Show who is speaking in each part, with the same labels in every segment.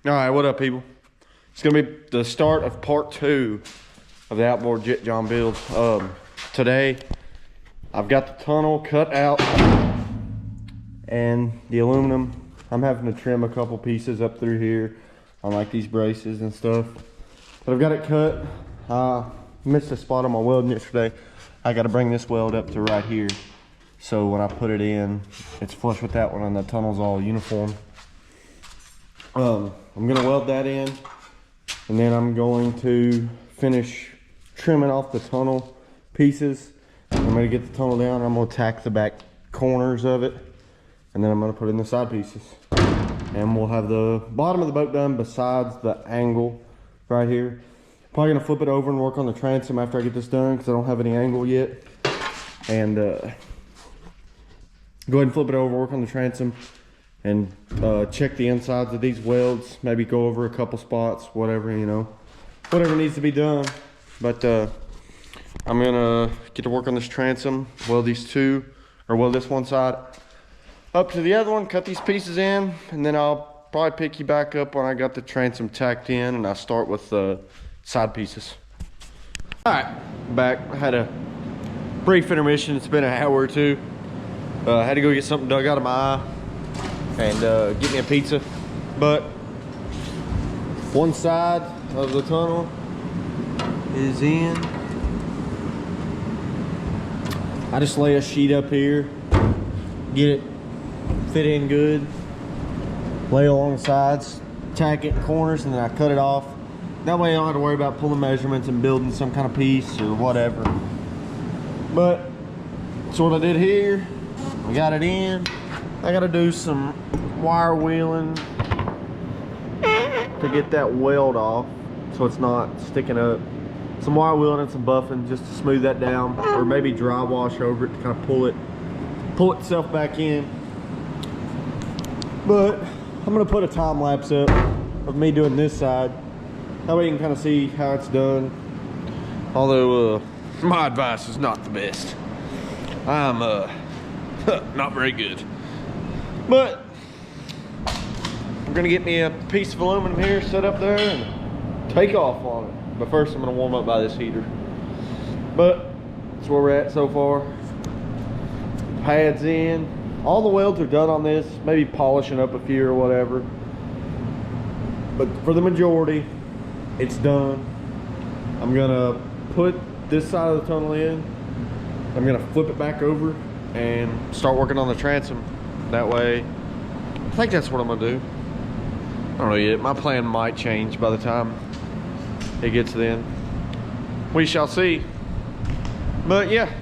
Speaker 1: All right, what up, people? It's gonna be the start of part 2 of the outboard Jet John build. Today, I've got the tunnel cut out and the aluminum. I'm having to trim a couple pieces up through here on like these braces and stuff. But I've got it cut. Missed a spot on my welding yesterday. I got to bring this weld up to right here. So when I put it in, it's flush with that one and the tunnel's all uniform. I'm gonna weld that in, and then I'm going to finish trimming off the tunnel pieces. I'm gonna get the tunnel down. I'm gonna tack the back corners of it, and then I'm gonna put in the side pieces. And we'll have the bottom of the boat done besides the angle right here. Probably gonna flip it over and work on the transom after I get this done because I don't have any angle yet. And go ahead and flip it over, work on the transom, and check the insides of these welds. Maybe go over a couple spots, whatever, you know, whatever needs to be done. But I'm gonna get to work on this transom, weld these two, or weld this one side up to the other one, cut these pieces in, and then I'll probably pick you back up when I got the transom tacked in, and I'll start with the side pieces. All right, back. I had a brief intermission. It's been an hour or two. I had to go get something dug out of my eye and get me a pizza. But one side of the tunnel is in. I just lay a sheet up here, get it fit in good, lay along the sides, tack it in corners, and then I cut it off. That way I don't have to worry about pulling measurements and building some kind of piece or whatever. But that's what I did here. I got it in. I gotta do some wire wheeling to get that weld off so it's not sticking up. Some wire wheeling and some buffing just to smooth that down, or maybe dry wash over it to kind of pull itself back in. But I'm gonna put a time lapse up of me doing this side. That way you can kind of see how it's done. Although my advice is not the best. I'm not very good. But I'm gonna get me a piece of aluminum here, set up there, and take off on it. But first I'm gonna warm up by this heater. But that's where we're at so far. Pads in. All the welds are done on this, maybe polishing up a few or whatever. But for the majority, it's done. I'm gonna put this side of the tunnel in. I'm gonna flip it back over and start working on the transom. That way, I think that's what I'm gonna do. I don't know yet. My plan might change by the time it gets then. We shall see. But yeah.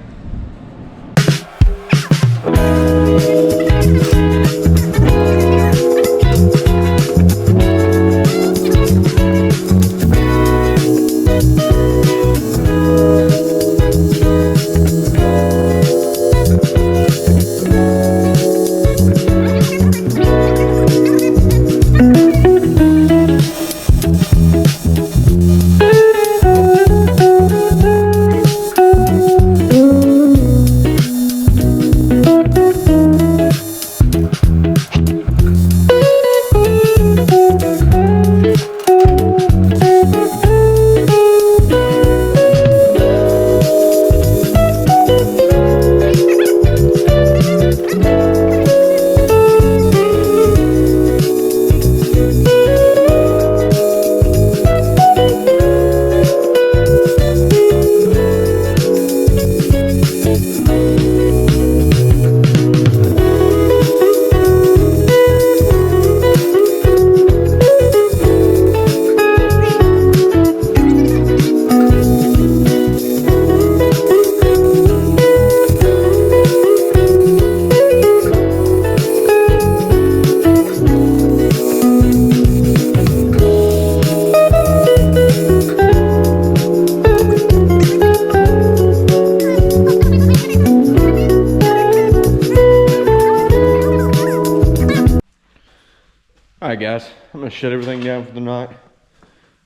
Speaker 1: Alright guys, I'm going to shut everything down for the night.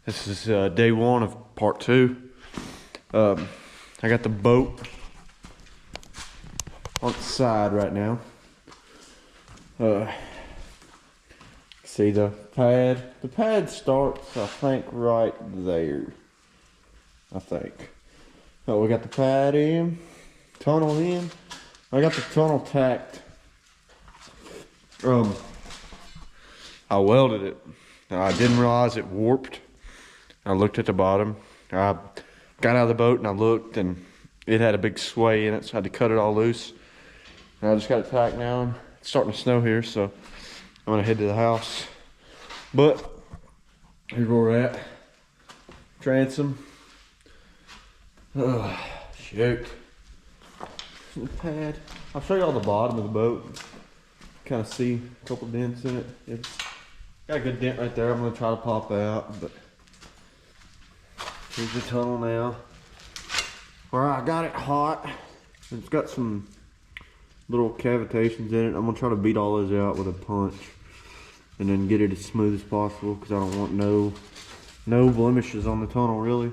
Speaker 1: This is day 1 of part 2. I got the boat on the side right now. See the pad? The pad starts, I think, right there. I think. Oh, we got the pad in, tunnel in. I got the tunnel tacked. I welded it. I didn't realize it warped. I looked at the bottom. I got out of the boat and I looked, and it had a big sway in it, so I had to cut it all loose. And I just got it tacked now, and it's starting to snow here, so I'm gonna head to the house. But here's where we're at. Transom. Oh, shoot. The pad. I'll show you all the bottom of the boat. Kind of see a couple dents in it. It's got a good dent right there. I'm gonna try to pop out, but here's the tunnel now. Where I got it hot. It's got some little cavitations in it. I'm gonna try to beat all those out with a punch and then get it as smooth as possible, because I don't want no blemishes on the tunnel really.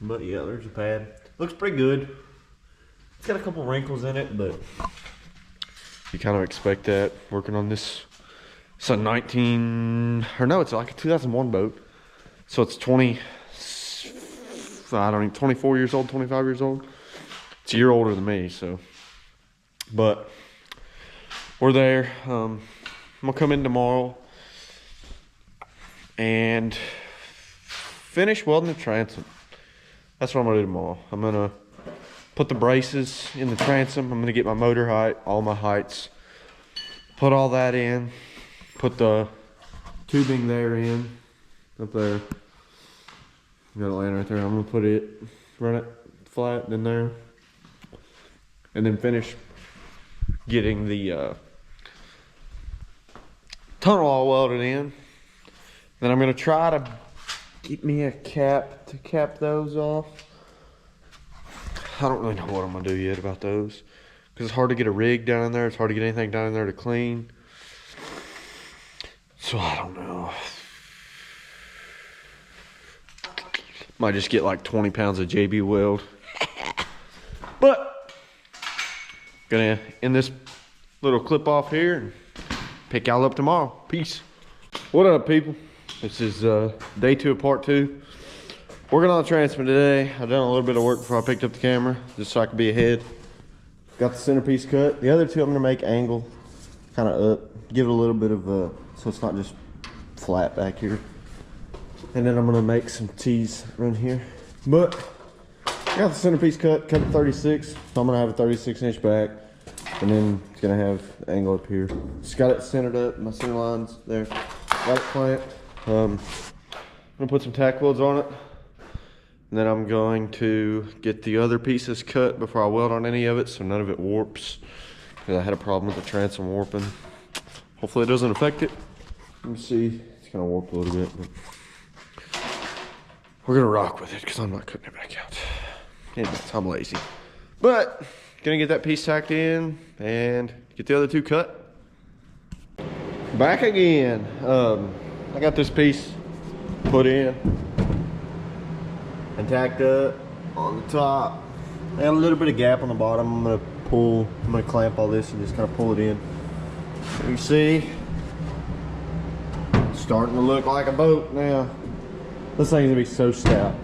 Speaker 1: But yeah, there's a pad. Looks pretty good. It's got a couple wrinkles in it, but you kind of expect that working on this. It's a it's like a 2001 boat. So it's 24 years old, 25 years old. It's a year older than me, so. But we're there. I'm gonna come in tomorrow and finish welding the transom. That's what I'm gonna do tomorrow. I'm gonna put the braces in the transom. I'm gonna get my motor height, all my heights, put all that in, put the tubing there in, up there. Got it laying right there. I'm gonna put it, run it flat in there, and then finish getting the tunnel all welded in. Then I'm gonna try to get me a cap to cap those off. I don't really know what I'm gonna do yet about those, because it's hard to get a rig down in there. It's hard to get anything down in there to clean. So I don't know. Might just get like 20 pounds of JB weld. But gonna end this little clip off here and pick y'all up tomorrow. Peace. What up, people? This is day 2 of part 2. Working on the transom today. I've done a little bit of work before I picked up the camera, just so I could be ahead. Got the centerpiece cut. The other two I'm gonna make angle, kind of up, give it a little bit of so it's not just flat back here. And then I'm gonna make some T's around here. But I got the centerpiece cut it 36, so I'm gonna have a 36-inch back, and then it's gonna have the angle up here. Just got it centered up, my center lines there. Got it clamped. I'm gonna put some tack welds on it, and then I'm going to get the other pieces cut before I weld on any of it, so none of it warps, because I had a problem with the transom warping. Hopefully it doesn't affect it. Let me see, it's kind of warped a little bit, but we're gonna rock with it, because I'm not cutting it back out. Anyways, I'm lazy. But gonna get that piece tacked in and get the other two cut. Back again. I got this piece put in and tacked up on the top. I got a little bit of gap on the bottom. I'm gonna clamp all this and just kind of pull it in. You see, it's starting to look like a boat now. This thing's gonna be so stout.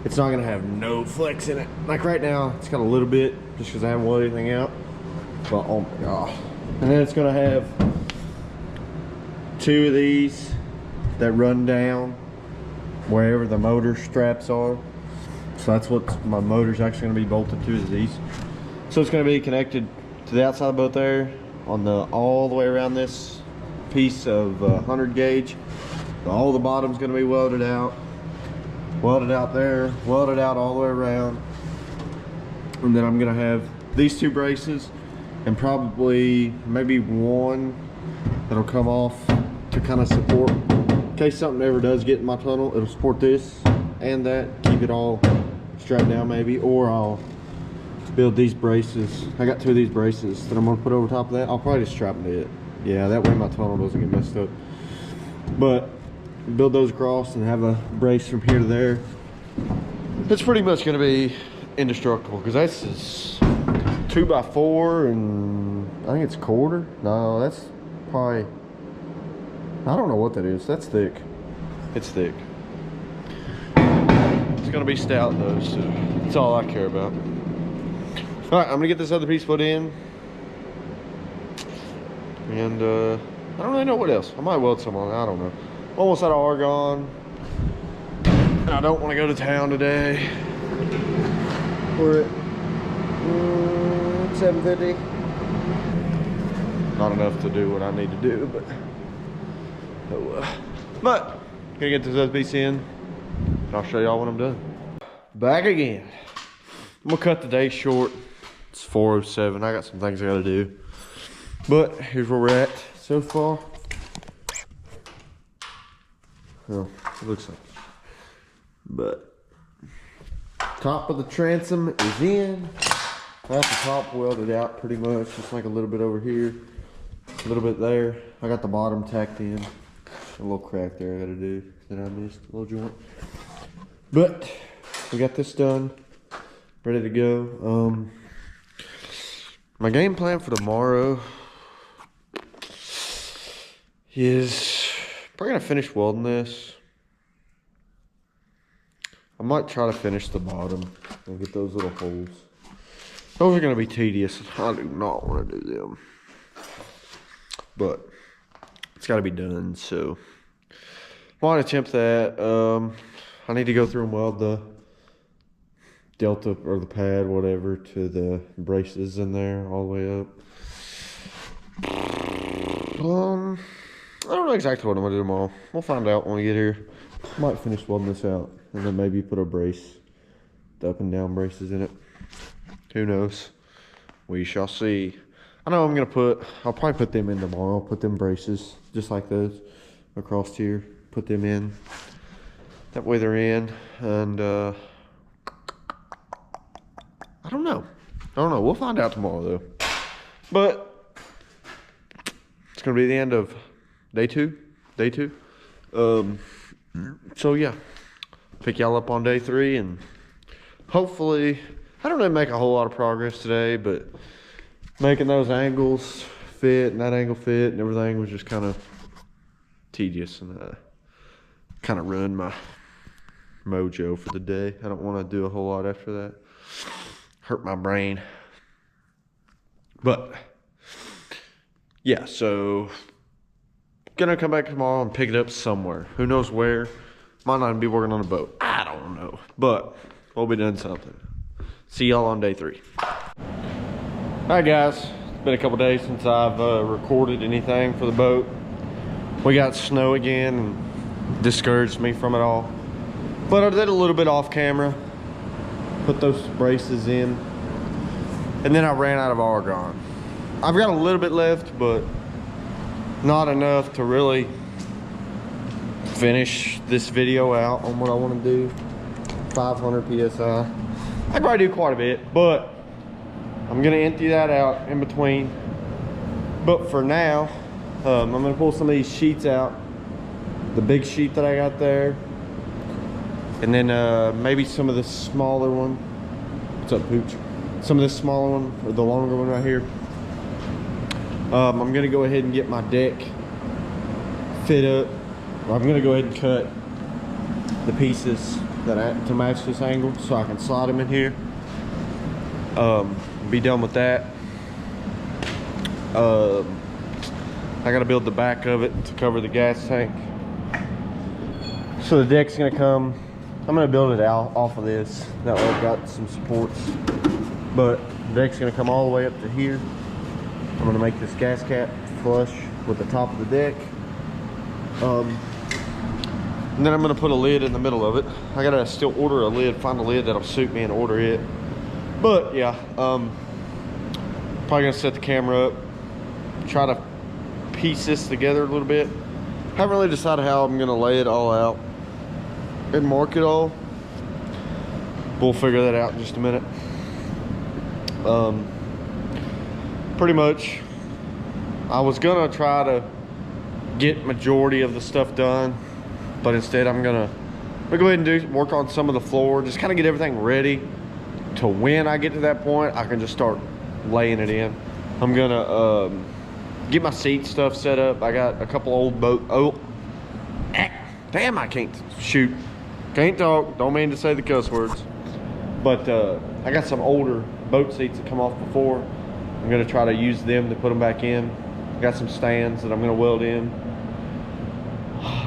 Speaker 1: It's not gonna have no flex in it. Like right now, it's got a little bit just because I haven't welded anything out. But oh my gosh. And then it's gonna have 2 of these that run down wherever the motor straps are. So that's what my motor's actually gonna be bolted to, is these. So it's gonna be connected to the outside of the boat there, on the all the way around this piece of 100 gauge. All the bottom's gonna be welded out there, welded out all the way around. And then I'm gonna have these 2 braces and probably maybe one that'll come off to kind of support, in case something ever does get in my tunnel, it'll support this and that, keep it all strapped down maybe. Or I'll build these braces. I got 2 of these braces that I'm gonna put over top of that. I'll probably just strap them to it. Yeah, that way my tunnel doesn't get messed up. But build those across and have a brace from here to there. It's pretty much gonna be indestructible, because that's is 2x4 and I think it's 1/4. No, that's probably I don't know what that is. That's thick. It's thick. It's gonna be stout though, so that's all I care about. All right, I'm gonna get this other piece put in. And I don't really know what else. I might weld some on it, I don't know. Almost out of argon. And I don't want to go to town today. We're at 7:50. Not enough to do what I need to do, but gonna get this other piece in, and I'll show y'all when I'm done. Back again. I'm gonna cut the day short. It's 4:07. I got some things I gotta do, but here's where we're at so far. Well, it looks like. But top of the transom is in. I got the top welded out pretty much, just like a little bit over here, a little bit there. I got the bottom tacked in. A little crack there I gotta do that I missed, a little joint. But we got this done, ready to go. My game plan for tomorrow is probably gonna finish welding this. I might try to finish the bottom and get those little holes. Those are gonna be tedious. I do not want to do them, but it's got to be done. So I want to attempt that. I need to go through and weld the delta or the pad, whatever, to the braces in there all the way up. I don't know exactly what I'm gonna do tomorrow. We'll find out when we get here. Might finish welding this out and then maybe put a brace, the up and down braces in it. Who knows? We shall see. I know I'll probably put them in tomorrow. I'll put them braces just like those across here. Put them in. That way they're in. And I don't know. We'll find out tomorrow though. But it's gonna be the end of day two. So yeah, pick y'all up on day 3, and hopefully, I don't really make a whole lot of progress today, but making those angles fit and that angle fit and everything was just kind of tedious, and kind of ruined my mojo for the day. I don't want to do a whole lot after that. Hurt my brain. But yeah, so gonna come back tomorrow and pick it up somewhere. Who knows where? Might not be working on a boat. I don't know. But we'll be doing something. See y'all on day 3. Alright guys, it's been a couple days since I've recorded anything for the boat. We got snow again and discouraged me from it all. But I did a little bit off camera. Put those braces in. And then I ran out of argon. I've got a little bit left, but not enough to really finish this video out on what I want to do. 500 psi. I probably do quite a bit, but I'm gonna empty that out in between. But for now, I'm gonna pull some of these sheets out. The big sheet that I got there, and then maybe some of the smaller one. What's up, Pooch? Some of this smaller one, or the longer one right here. I'm gonna go ahead and get my deck fit up. I'm gonna go ahead and cut the pieces to match this angle so I can slide them in here. Be done with that. I gotta build the back of it to cover the gas tank. So the deck's gonna come, I'm gonna build it out off of this. That way I've got some supports. But the deck's gonna come all the way up to here. I'm gonna make this gas cap flush with the top of the deck. And then I'm gonna put a lid in the middle of it. I gotta still order a lid, find a lid that'll suit me and order it. But yeah, probably gonna set the camera up, try to piece this together a little bit. Haven't really decided how I'm gonna lay it all out and mark it all. We'll figure that out in just a minute. Pretty much, I was gonna try to get majority of the stuff done, but instead I'm gonna go ahead and work on some of the floor, just kind of get everything ready to when I get to that point I can just start laying it in. I'm gonna get my seat stuff set up. I got a couple old boat. Oh, damn! I can't shoot. Can't talk. Don't mean to say the cuss words. But I got some older boat seats that come off before. I'm gonna try to use them to put them back in. Got some stands that I'm gonna weld in.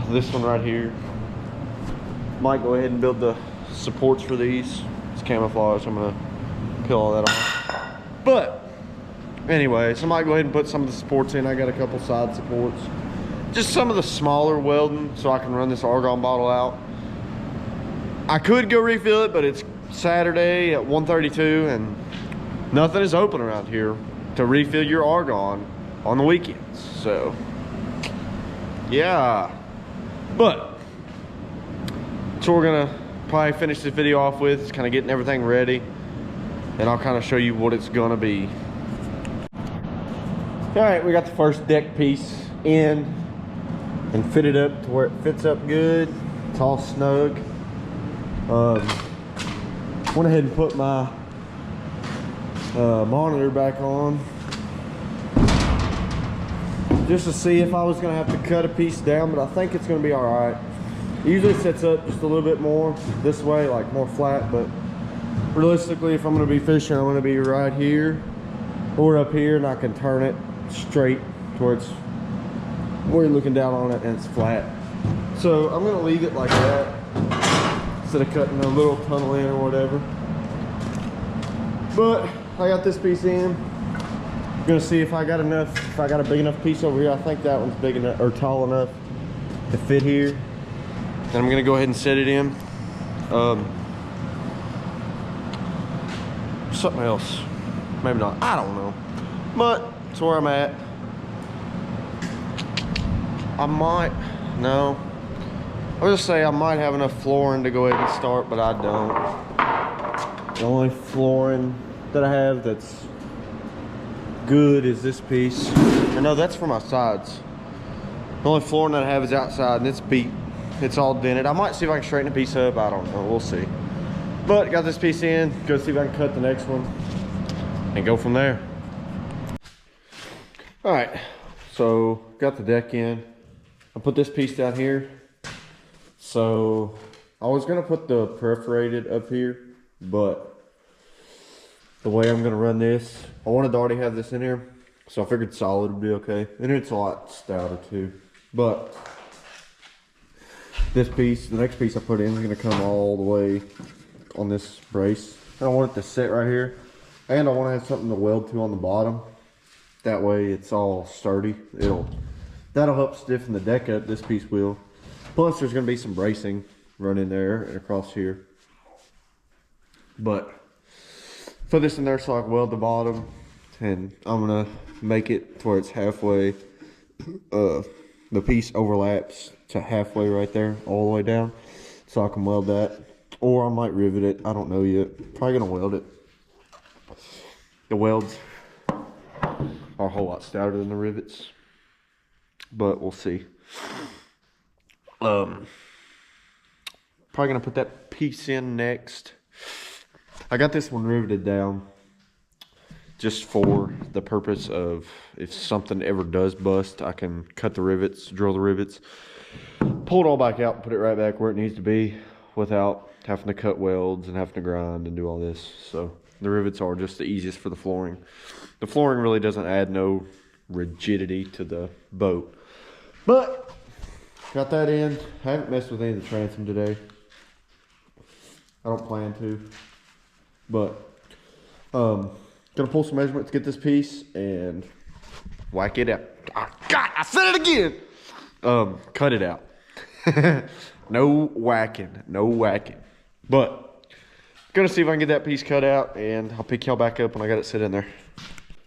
Speaker 1: This one right here. Might go ahead and build the supports for these. It's camouflage. I'm gonna peel all that off. But anyway, so I might go ahead and put some of the supports in. I got a couple side supports. Just some of the smaller welding so I can run this argon bottle out. I could go refill it, but it's Saturday at 1:32 and nothing is open around here to refill your argon on the weekends. So yeah, but so we're gonna probably finish this video off with is kind of getting everything ready, and I'll kind of show you what it's gonna be. All right, we got the first deck piece in and fitted up to where it fits up good. It's all snug. Went ahead and put my monitor back on just to see if I was gonna have to cut a piece down, but I think it's gonna be all right. It usually sets up just a little bit more this way, like more flat, but realistically, if I'm gonna be fishing, I'm gonna be right here or up here, and I can turn it straight towards where you're looking down on it and it's flat. So I'm gonna leave it like that instead of cutting a little tunnel in or whatever. But I got this piece in. I'm gonna see if I got enough, if I got a big enough piece over here. I think that one's big enough or tall enough to fit here. And I'm gonna go ahead and set it in. Something else, maybe not, I don't know. But that's where I'm at. I might, no. I'll just say I might have enough flooring to go ahead and start, but I don't. The only flooring that I have that's good is this piece. I know that's for my sides. The only flooring that I have is outside, and it's beat. It's all dented. I might see if I can straighten a piece up. I don't know. We'll see. But got this piece in. Go see if I can cut the next one and go from there. All right. So got the deck in. I put this piece down here. So I was gonna put the perforated up here, but the way I'm gonna run this, I wanted to already have this in here, so I figured solid would be okay. And it's a lot stouter too. But this piece, the next piece I put in is gonna come all the way on this brace. I don't want it to sit right here, and I want to have something to weld to on the bottom. That way it's all sturdy. That'll help stiffen the deck up. This piece will. Plus there's gonna be some bracing running there and across here. But put this in there so I can weld the bottom, and I'm gonna make it to where it's halfway. The piece overlaps to halfway right there, all the way down, so I can weld that. Or I might rivet it. I don't know yet. Probably gonna weld it. The welds are a whole lot stouter than the rivets, but we'll see. Probably gonna put that piece in next. I got this one riveted down just for the purpose of if something ever does bust, I can cut the rivets, drill the rivets, pull it all back out, and put it right back where it needs to be without having to cut welds and having to grind and do all this. So the rivets are just the easiest for the flooring. The flooring really doesn't add no rigidity to the boat. But got that in. I haven't messed with any of the transom today. I don't plan to. But gonna pull some measurements, get this piece, and whack it out. Oh, God, I said it again. Cut it out. No whacking, no whacking. But gonna see if I can get that piece cut out, and I'll pick y'all back up when I got it set in there.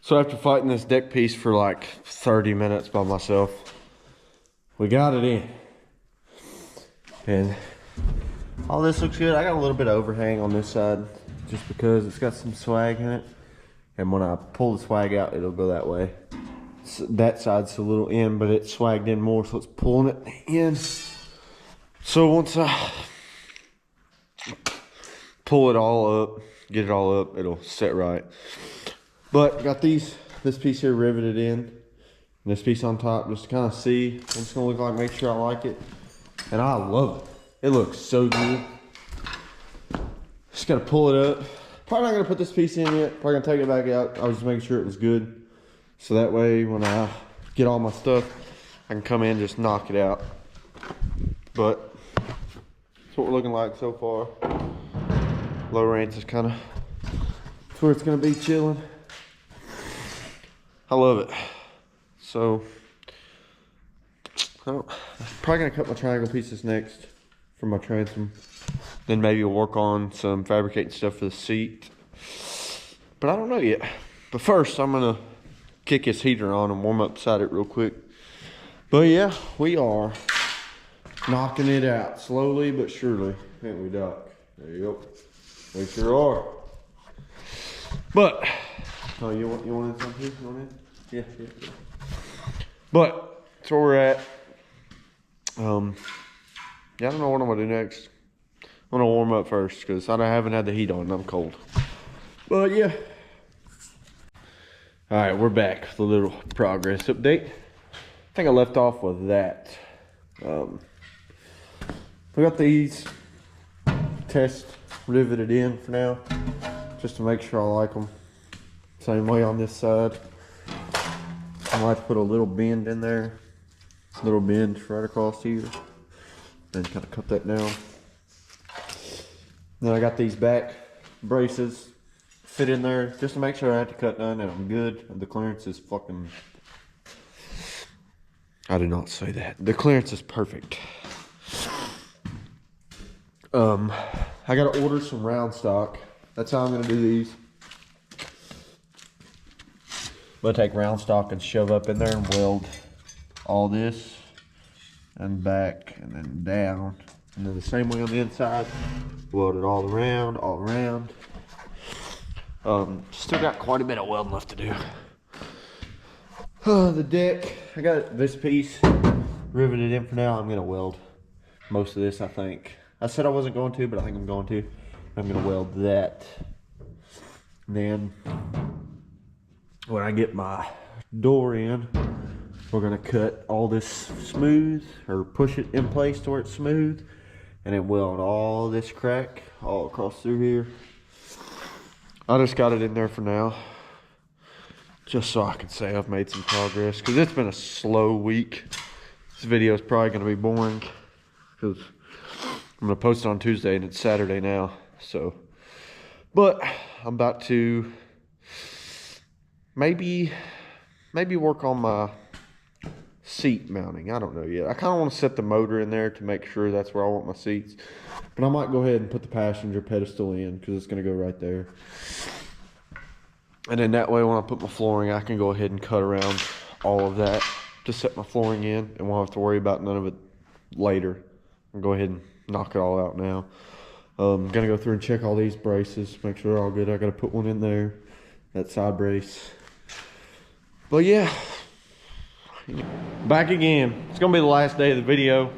Speaker 1: So after fighting this deck piece for like 30 minutes by myself, we got it in. And all this looks good. I got a little bit of overhang on this side just because it's got some swag in it. And when I pull the swag out, it'll go that way. So that side's a little in, but it's swagged in more, so it's pulling it in. So once I pull it all up, get it all up, it'll set right. But got this piece here riveted in. this piece on top just to kind of see what it's gonna look like, make sure I like it. And I love it. It looks so good. Just gotta pull it up. Probably not gonna put this piece in yet. Probably gonna take it back out. I was just making sure it was good. So that way when I get all my stuff, I can come in and just knock it out. But that's what we're looking like so far. Low range is kind of, that's where it's gonna be chilling. I love it. So, I'm probably gonna cut my triangle pieces next for my transom. Then maybe we'll work on some fabricating stuff for the seat. But I don't know yet. But first, I'm gonna kick this heater on and warm up beside it real quick. But yeah, we are knocking it out slowly but surely, ain't we, Doc? There you go. We sure are. But, oh, you want something here? You want it? Yeah. But that's where we're at. Yeah, I don't know what I'm gonna do next. I'm gonna warm up first because I haven't had the heat on and I'm cold. But yeah. All right, we're back with a little progress update. I think I left off with that. We got these test riveted in for now, just to make sure I like them. Same way on this side. I might put a little bend in there. Little bend right across here. Then kind of cut that down. Then I got these back braces fit in there just to make sure I had to cut done and I'm good. And the clearance is fucking... I did not say that. The clearance is perfect. I gotta order some round stock. That's how I'm gonna do these. I'm gonna take round stock and shove up in there and weld all this and back and then down. And then the same way on the inside. Weld it all around, all around. Still got quite a bit of welding left to do. The deck, I got this piece riveted in for now. I'm gonna weld most of this, I think. I said I wasn't going to, but I think I'm going to. I'm gonna weld that. And then when I get my door in, we're gonna cut all this smooth, or push it in place to where it's smooth, and then weld all this crack all across through here. I just got it in there for now, just so I can say I've made some progress, because it's been a slow week. This video is probably going to be boring, because I'm going to post it on Tuesday and it's Saturday now. So, but I'm about to maybe work on my seat mounting. I don't know yet. I kind of want to set the motor in there to make sure that's where I want my seats. But I might go ahead and put the passenger pedestal in because it's going to go right there. And then that way when I put my flooring, I can go ahead and cut around all of that to set my flooring in, and won't have to worry about none of it later. I'll go ahead and knock it all out now. I'm going to go through and check all these braces, make sure they're all good. I got to put one in there, that side brace. But yeah, back again. It's going to be the last day of the video.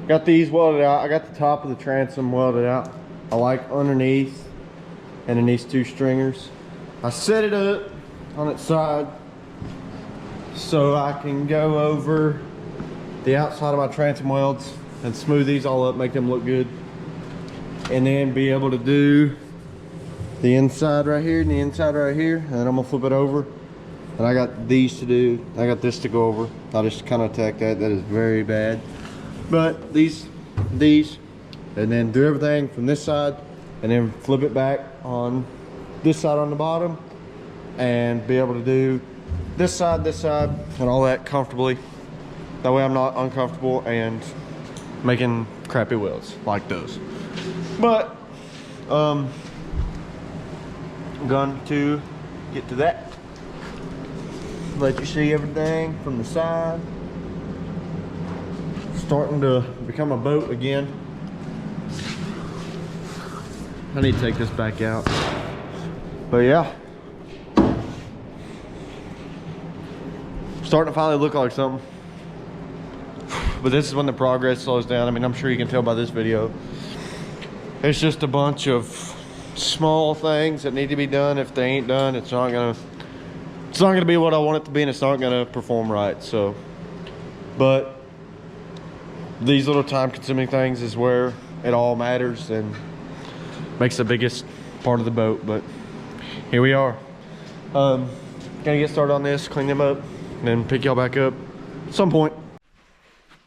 Speaker 1: Got these welded out. I got the top of the transom welded out. I like underneath and then these two stringers. I set it up on its side so I can go over the outside of my transom welds and smooth these all up, make them look good, and then be able to do the inside right here and the inside right here. And then I'm gonna flip it over, and I got these to do. I got this to go over. I just kind of attack that. That is very bad. But these, and then do everything from this side, and then flip it back on this side on the bottom, and be able to do this side, and all that comfortably. That way I'm not uncomfortable and making crappy welds like those. But I'm going to get to that. Let you see everything from the side. Starting to become a boat again. I need to take this back out. But yeah, starting to finally look like something. But this is when the progress slows down. I mean, I'm sure you can tell by this video. It's just a bunch of small things that need to be done. If they ain't done, it's not gonna be what I want it to be, and it's not gonna perform right. So, but these little time-consuming things is where it all matters and makes the biggest part of the boat. But here we are. Gonna get started on this, clean them up, and then pick y'all back up at some point.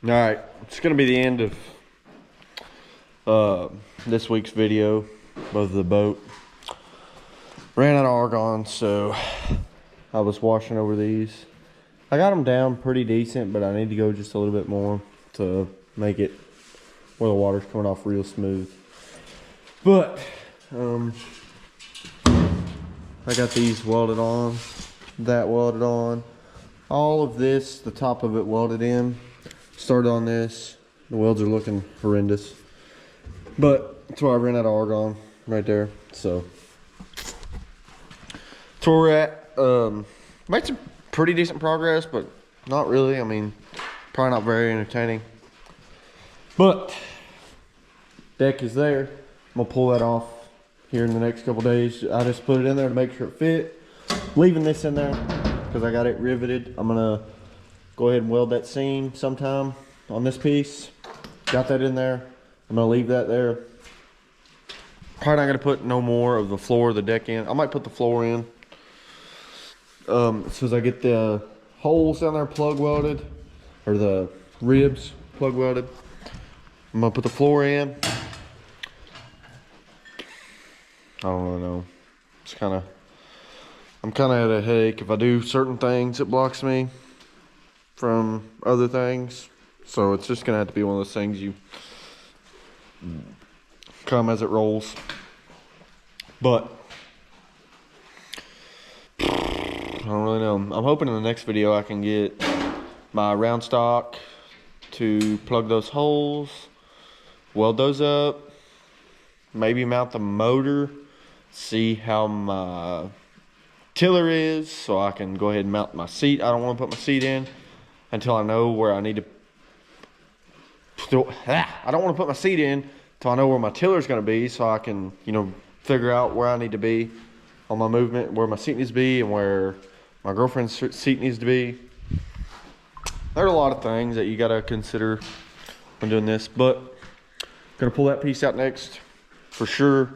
Speaker 1: All right, it's gonna be the end of this week's video of the boat. Ran out of argon, so I was washing over these. I got them down pretty decent, but I need to go just a little bit more to make it where the water's coming off real smooth. But I got these welded on, that welded on, all of this, the top of it welded in. Started on this. The welds are looking horrendous, but that's why I ran out of argon right there. So that's where we're at. Made some pretty decent progress, but not really. I mean, probably not very entertaining. But deck is there. I'm gonna pull that off here in the next couple days. I just put it in there to make sure it fit. Leaving this in there because I got it riveted. I'm gonna go ahead and weld that seam sometime on this piece. Got that in there. I'm gonna leave that there. Probably not gonna put no more of the floor of the deck in. I might put the floor in as soon as I get the holes down there plug welded, or the ribs plug welded. I'm gonna put the floor in. I don't really know. I'm kind of at a headache. If I do certain things, it blocks me from other things. So it's just gonna have to be one of those things you come as it rolls. But I don't really know. I'm hoping in the next video I can get my round stock to plug those holes, weld those up, maybe mount the motor, see how my tiller is, so I can go ahead and mount my seat. I don't want to put my seat in until I know where I need to. I don't want to put my seat in until I know where my tiller is going to be, so I can, you know, figure out where I need to be on my movement, where my seat needs to be, and where my girlfriend's seat needs to be. There are a lot of things that you got to consider when doing this, but I'm gonna pull that piece out next for sure.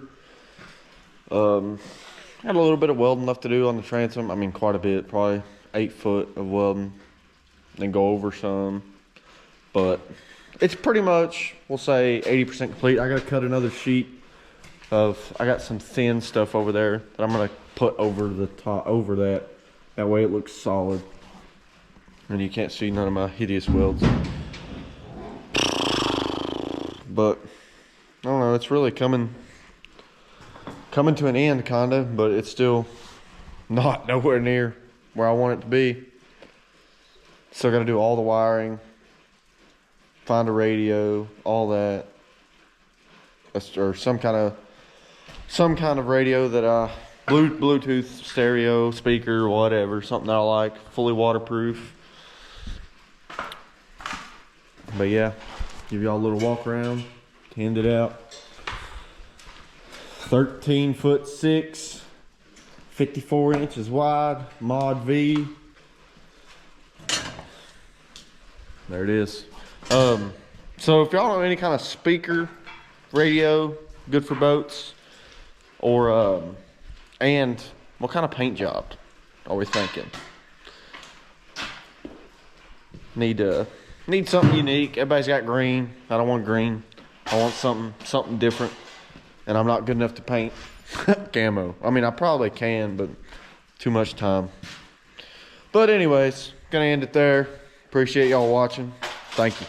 Speaker 1: Had a little bit of welding left to do on the transom. I mean, quite a bit, probably 8 foot of welding, then go over some, but it's pretty much, we'll say 80% complete. I gotta cut another sheet of, I got some thin stuff over there that I'm gonna put over the top, over that. That way it looks solid and you can't see none of my hideous welds. But I don't know, it's really coming to an end kinda, but it's still not nowhere near where I want it to be. Still gotta do all the wiring, find a radio, all that, or some kind of radio that I, Bluetooth stereo speaker, whatever, something that I like, fully waterproof. But yeah, give y'all a little walk around, hand it out. 13'6", 54 inches wide, Mod V. There it is. So if y'all know any kind of speaker, radio, good for boats, or and what kind of paint job are we thinking? Need something unique. Everybody's got green. I don't want green. I want something different. And I'm not good enough to paint camo. I mean, I probably can, but too much time. But anyways, gonna end it there. Appreciate y'all watching. Thank you.